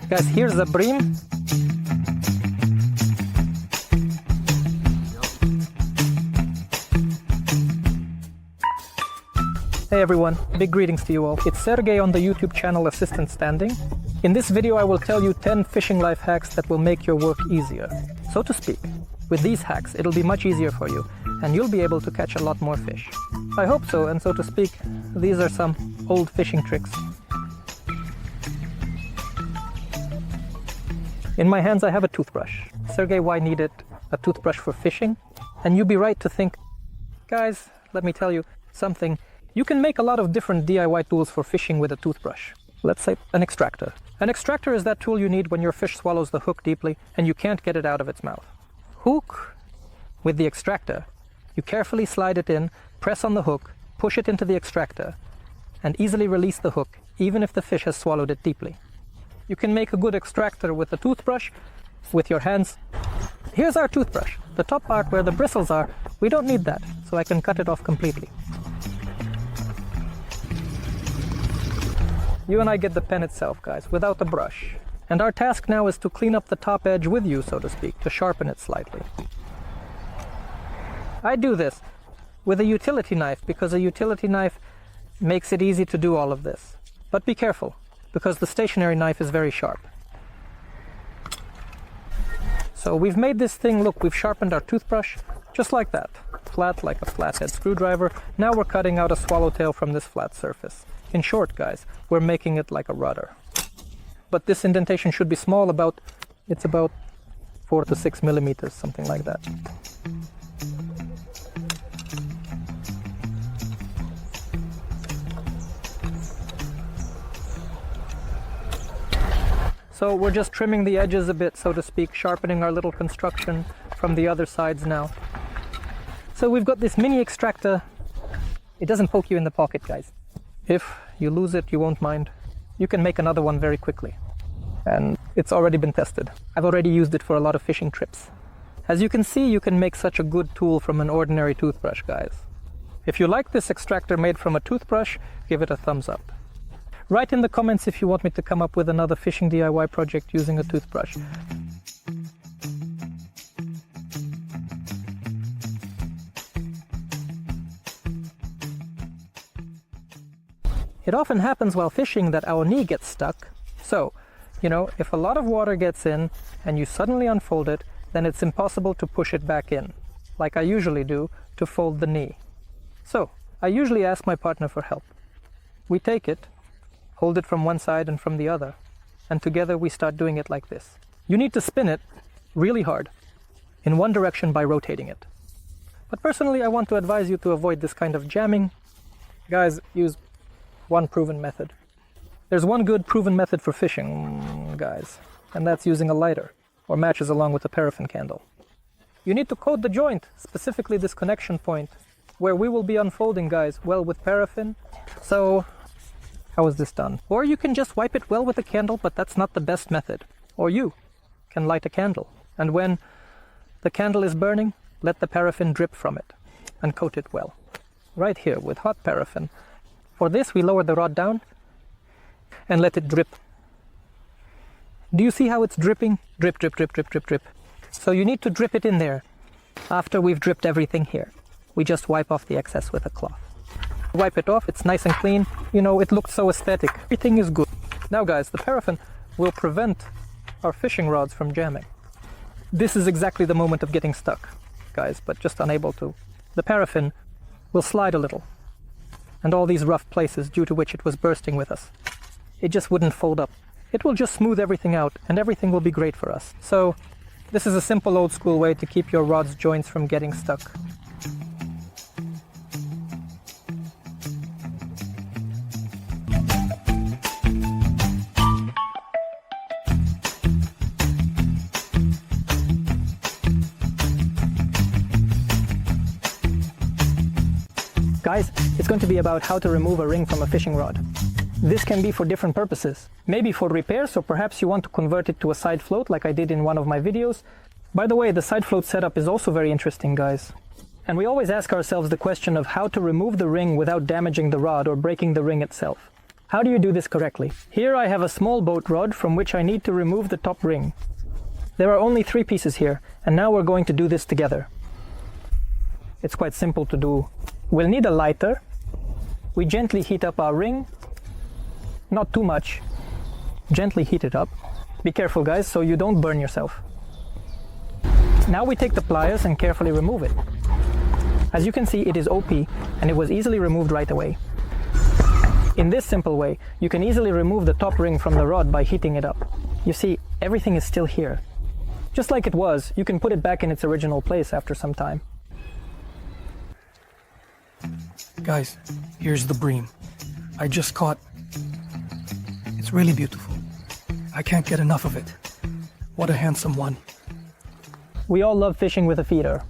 Guys, here's the bream. Hey everyone, big greetings to you all. It's Sergey on the YouTube channel AssistanceTV-eng. In this video I will tell you 10 fishing life hacks that will make your work easier, so to speak. With these hacks it'll be much easier for you and you'll be able to catch a lot more fish. I hope so, and so to speak, these are some old fishing tricks. In my hands I have a toothbrush. Sergey, why needed a toothbrush for fishing? And you'd be right to think, guys, let me tell you something. You can make a lot of different DIY tools for fishing with a toothbrush. Let's say an extractor. An extractor is that tool you need when your fish swallows the hook deeply and you can't get it out of its mouth. Hook. With the extractor, you carefully slide it in, press on the hook, push it into the extractor, and easily release the hook, even if the fish has swallowed it deeply. You can make a good extractor with a toothbrush, with your hands. Here's our toothbrush. The top part where the bristles are, we don't need that, so I can cut it off completely. You and I get the pen itself, guys, without the brush. And our task now is to clean up the top edge with you, so to speak, to sharpen it slightly. I do this with a utility knife because a utility knife makes it easy to do all of this. But be careful, because the stationary knife is very sharp. So we've made this thing, look, we've sharpened our toothbrush just like that, flat like a flathead screwdriver. Now we're cutting out a swallowtail from this flat surface. In short, guys, we're making it like a rudder. But this indentation should be small, it's about 4 to 6 millimeters, something like that. So we're just trimming the edges a bit, so to speak, sharpening our little construction from the other sides now. So we've got this mini extractor. It doesn't poke you in the pocket, guys. If you lose it, you won't mind. You can make another one very quickly. And it's already been tested. I've already used it for a lot of fishing trips. As you can see, you can make such a good tool from an ordinary toothbrush, guys. If you like this extractor made from a toothbrush, give it a thumbs up. Write in the comments if you want me to come up with another fishing DIY project using a toothbrush. It often happens while fishing that our knee gets stuck. So, if a lot of water gets in and you suddenly unfold it, then it's impossible to push it back in, like I usually do, to fold the knee. So, I usually ask my partner for help. We take it, hold it from one side and from the other, and together we start doing it like this. You need to spin it really hard, in one direction by rotating it. But personally, I want to advise you to avoid this kind of jamming. Guys, use one proven method. There's one good proven method for fishing, guys, and that's using a lighter, or matches along with a paraffin candle. You need to coat the joint, specifically this connection point, where we will be unfolding, guys, well with paraffin. So, how is this done? Or you can just wipe it well with a candle, but that's not the best method. Or you can light a candle, and when the candle is burning, let the paraffin drip from it, and coat it well. Right here, with hot paraffin. For this, we lower the rod down and let it drip. Do you see how it's dripping? Drip, drip, drip, drip, drip, drip. So you need to drip it in there. After we've dripped everything here, we just wipe off the excess with a cloth. Wipe it off, it's nice and clean. It looked so aesthetic. Everything is good. Now guys, the paraffin will prevent our fishing rods from jamming. This is exactly the moment of getting stuck, guys, but just unable to. The paraffin will slide a little, and all these rough places due to which it was bursting with us, it just wouldn't fold up. It will just smooth everything out and everything will be great for us. So this is a simple old school way to keep your rod's joints from getting stuck. Guys, it's going to be about how to remove a ring from a fishing rod. This can be for different purposes. Maybe for repairs, or perhaps you want to convert it to a side float like I did in one of my videos. By the way, the side float setup is also very interesting, guys. And we always ask ourselves the question of how to remove the ring without damaging the rod or breaking the ring itself. How do you do this correctly? Here I have a small boat rod from which I need to remove the top ring. There are only 3 pieces here, and now we're going to do this together. It's quite simple to do. We'll need a lighter. We gently heat up our ring. Not too much. Gently heat it up. Be careful, guys, so you don't burn yourself. Now we take the pliers and carefully remove it. As you can see, it is OP, and it was easily removed right away. In this simple way, you can easily remove the top ring from the rod by heating it up. You see, everything is still here. Just like it was, you can put it back in its original place after some time. Guys, here's the bream. I just caught. It's really beautiful. I can't get enough of it. What a handsome one. We all love fishing with a feeder.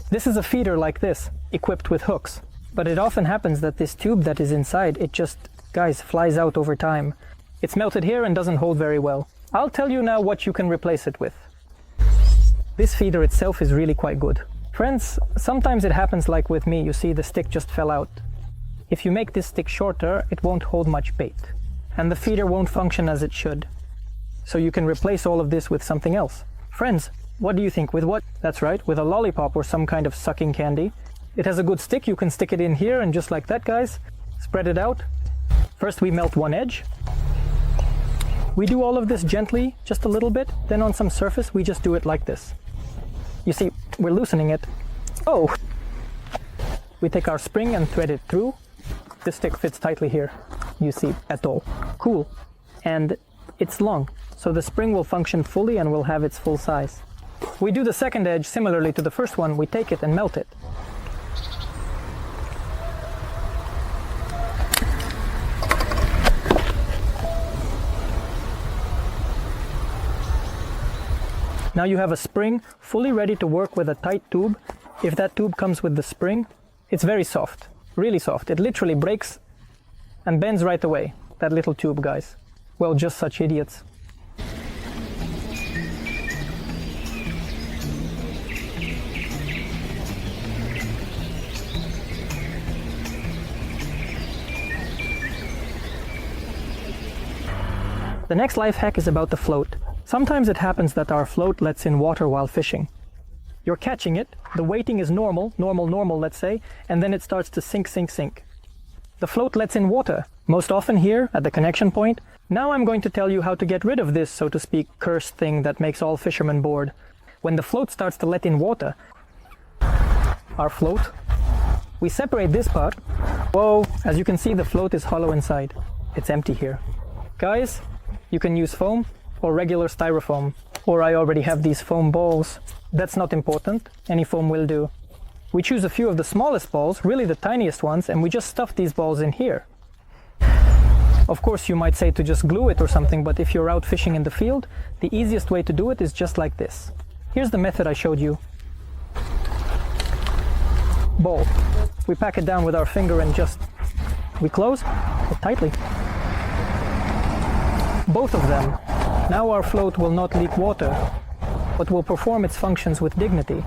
This is a feeder like this, equipped with hooks. But it often happens that this tube that is inside, it just, guys, flies out over time. It's melted here and doesn't hold very well. I'll tell you now what you can replace it with. This feeder itself is really quite good. Friends, sometimes it happens like with me, you see the stick just fell out. If you make this stick shorter, it won't hold much bait. And the feeder won't function as it should. So you can replace all of this with something else. Friends, what do you think? With what? That's right, with a lollipop or some kind of sucking candy. It has a good stick, you can stick it in here and just like that, guys, spread it out. First we melt one edge. We do all of this gently, just a little bit. Then on some surface, we just do it like this. You see, we're loosening it. Oh! We take our spring and thread it through. This stick fits tightly here. You see, at all. Cool. And it's long, so the spring will function fully and will have its full size. We do the second edge similarly to the first one. We take it and melt it. Now you have a spring fully ready to work with a tight tube. If that tube comes with the spring, it's very soft, really soft. It literally breaks and bends right away. That little tube, guys. Well, just such idiots. The next life hack is about the float. Sometimes it happens that our float lets in water while fishing. You're catching it, the weighting is normal, let's say, and then it starts to sink. The float lets in water, most often here at the connection point. Now I'm going to tell you how to get rid of this, so to speak, cursed thing that makes all fishermen bored. When the float starts to let in water, our float, we separate this part. Whoa, as you can see, the float is hollow inside. It's empty here. Guys, you can use foam or regular styrofoam, or I already have these foam balls. That's not important, any foam will do. We choose a few of the smallest balls, really the tiniest ones, and we just stuff these balls in here. Of course, you might say to just glue it or something, but if you're out fishing in the field, the easiest way to do it is just like this. Here's the method I showed you. Ball. We pack it down with our finger and just, we close it tightly. Both of them. Now our float will not leak water, but will perform its functions with dignity.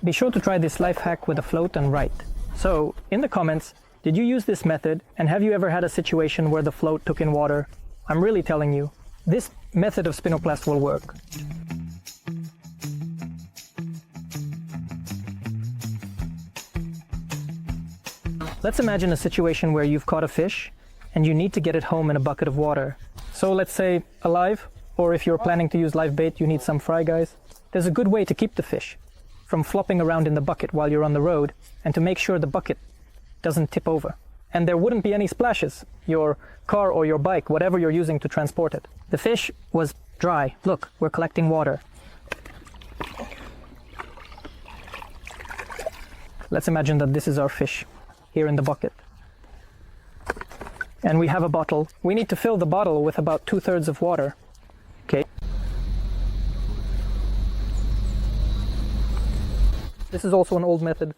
Be sure to try this life hack with a float and write. So, in the comments, did you use this method, and have you ever had a situation where the float took in water? I'm really telling you, this method of Spinoplast will work. Let's imagine a situation where you've caught a fish, and you need to get it home in a bucket of water. So let's say alive, or if you're planning to use live bait, you need some fry guys. There's a good way to keep the fish from flopping around in the bucket while you're on the road, and to make sure the bucket doesn't tip over. And there wouldn't be any splashes, your car or your bike, whatever you're using to transport it. The fish was dry. Look, we're collecting water. Let's imagine that this is our fish here in the bucket. And we have a bottle. We need to fill the bottle with about 2/3 of water. Okay. This is also an old method.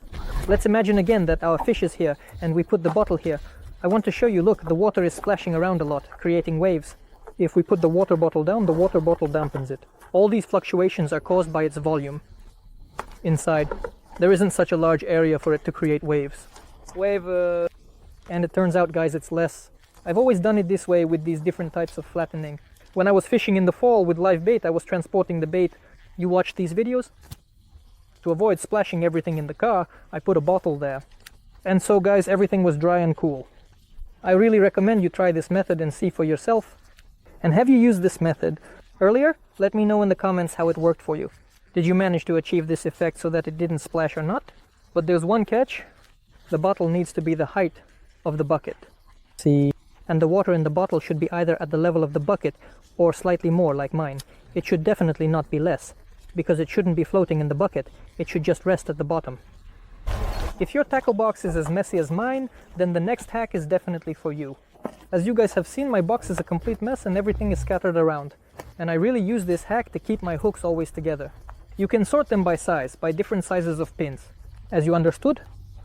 Let's imagine again that our fish is here and we put the bottle here. I want to show you, look, the water is splashing around a lot, creating waves. If we put the water bottle down, the water bottle dampens it. All these fluctuations are caused by its volume. Inside, there isn't such a large area for it to create waves. And it turns out, guys, it's less I've always done it this way with these different types of flattening. When I was fishing in the fall with live bait, I was transporting the bait. You watch these videos? To avoid splashing everything in the car, I put a bottle there. And so guys, everything was dry and cool. I really recommend you try this method and see for yourself. And have you used this method earlier? Let me know in the comments how it worked for you. Did you manage to achieve this effect so that it didn't splash or not? But there's one catch. The bottle needs to be the height of the bucket. See? And the water in the bottle should be either at the level of the bucket or slightly more like mine. It should definitely not be less, because it shouldn't be floating in the bucket. It should just rest at the bottom. If your tackle box is as messy as mine, then the next hack is definitely for you. As you guys have seen, my box is a complete mess and everything is scattered around. And I really use this hack to keep my hooks always together. You can sort them by size, by different sizes of pins. As you understood?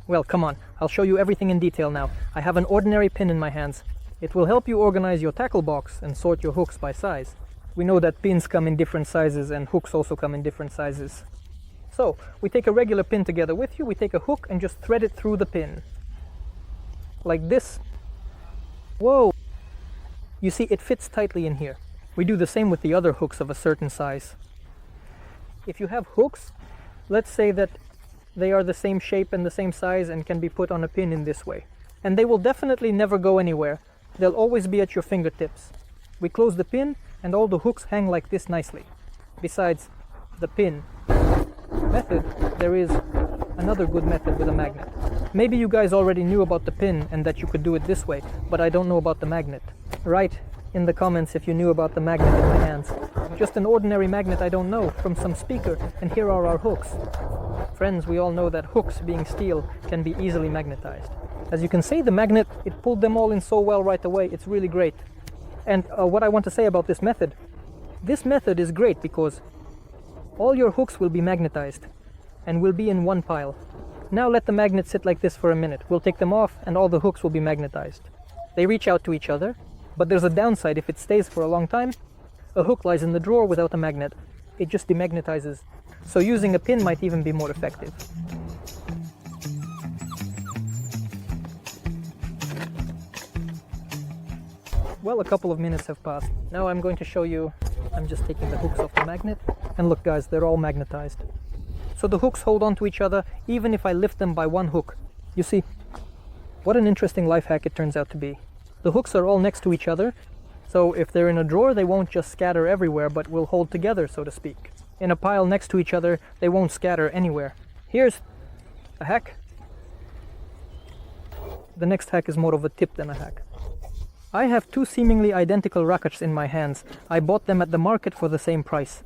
Well, come on, I'll show you everything in detail now. I have an ordinary pin in my hands. It will help you organize your tackle box and sort your hooks by size. We know that pins come in different sizes and hooks also come in different sizes. So, we take a regular pin together with you, we take a hook and just thread it through the pin. Like this. Whoa! You see, it fits tightly in here. We do the same with the other hooks of a certain size. If you have hooks, let's say that they are the same shape and the same size and can be put on a pin in this way. And they will definitely never go anywhere. They'll always be at your fingertips. We close the pin and all the hooks hang like this nicely. Besides the pin method, there is another good method with a magnet. Maybe you guys already knew about the pin and that you could do it this way, but I don't know about the magnet. Write in the comments if you knew about the magnet in my hands. Just an ordinary magnet I don't know, from some speaker, and here are our hooks. Friends, we all know that hooks, being steel, can be easily magnetized. As you can see, the magnet, it pulled them all in so well right away, it's really great. And what I want to say about this method is great because all your hooks will be magnetized and will be in one pile. Now let the magnet sit like this for a minute. We'll take them off and all the hooks will be magnetized. They reach out to each other, but there's a downside if it stays for a long time. A hook lies in the drawer without a magnet. It just demagnetizes. So using a pin might even be more effective. Well, a couple of minutes have passed. Now I'm going to show you, I'm just taking the hooks off the magnet. And look guys, they're all magnetized. So the hooks hold on to each other even if I lift them by one hook. You see, what an interesting life hack it turns out to be. The hooks are all next to each other, so if they're in a drawer they won't just scatter everywhere but will hold together, so to speak. In a pile next to each other, they won't scatter anywhere. Here's a hack. The next hack is more of a tip than a hack. I have two seemingly identical rockets in my hands. I bought them at the market for the same price.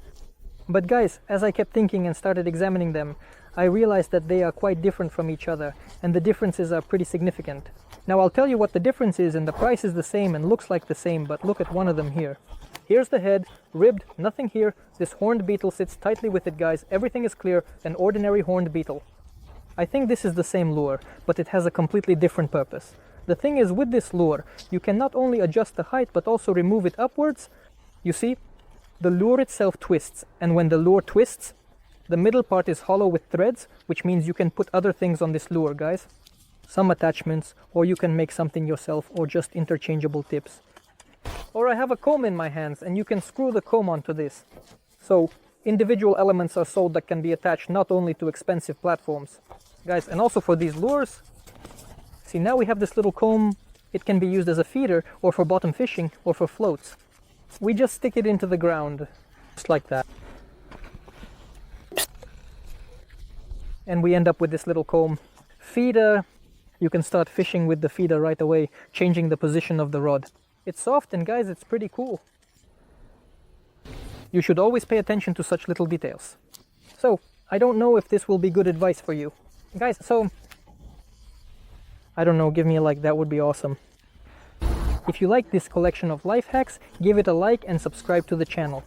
But guys, as I kept thinking and started examining them, I realized that they are quite different from each other, and the differences are pretty significant. Now I'll tell you what the difference is, and the price is the same and looks like the same, but look at one of them here. Here's the head, ribbed, nothing here. This horned beetle sits tightly with it, guys. Everything is clear, an ordinary horned beetle. I think this is the same lure, but it has a completely different purpose. The thing is, with this lure, you can not only adjust the height, but also remove it upwards. You see, the lure itself twists, and when the lure twists, the middle part is hollow with threads, which means you can put other things on this lure, guys. Some attachments, or you can make something yourself, or just interchangeable tips. Or I have a comb in my hands, and you can screw the comb onto this. So, individual elements are sold that can be attached not only to expensive platforms. Guys, and also for these lures, see, now we have this little comb. It can be used as a feeder, or for bottom fishing, or for floats. We just stick it into the ground, just like that. And we end up with this little comb. Feeder, you can start fishing with the feeder right away, changing the position of the rod. It's soft, and guys, it's pretty cool. You should always pay attention to such little details. So, I don't know if this will be good advice for you. Guys, so, I don't know, give me a like, that would be awesome. If you like this collection of life hacks, give it a like and subscribe to the channel.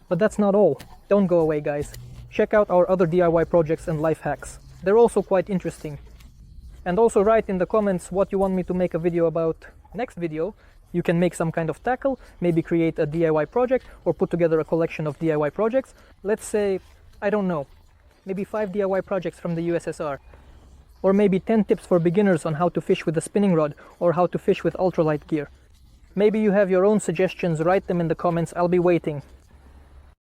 But that's not all. Don't go away, guys. Check out our other DIY projects and life hacks. They're also quite interesting. And also write in the comments what you want me to make a video about. Next video, you can make some kind of tackle, maybe create a DIY project, or put together a collection of DIY projects. Let's say, I don't know, maybe 5 DIY projects from the USSR. Or maybe 10 tips for beginners on how to fish with a spinning rod, or how to fish with ultralight gear. Maybe you have your own suggestions, write them in the comments, I'll be waiting.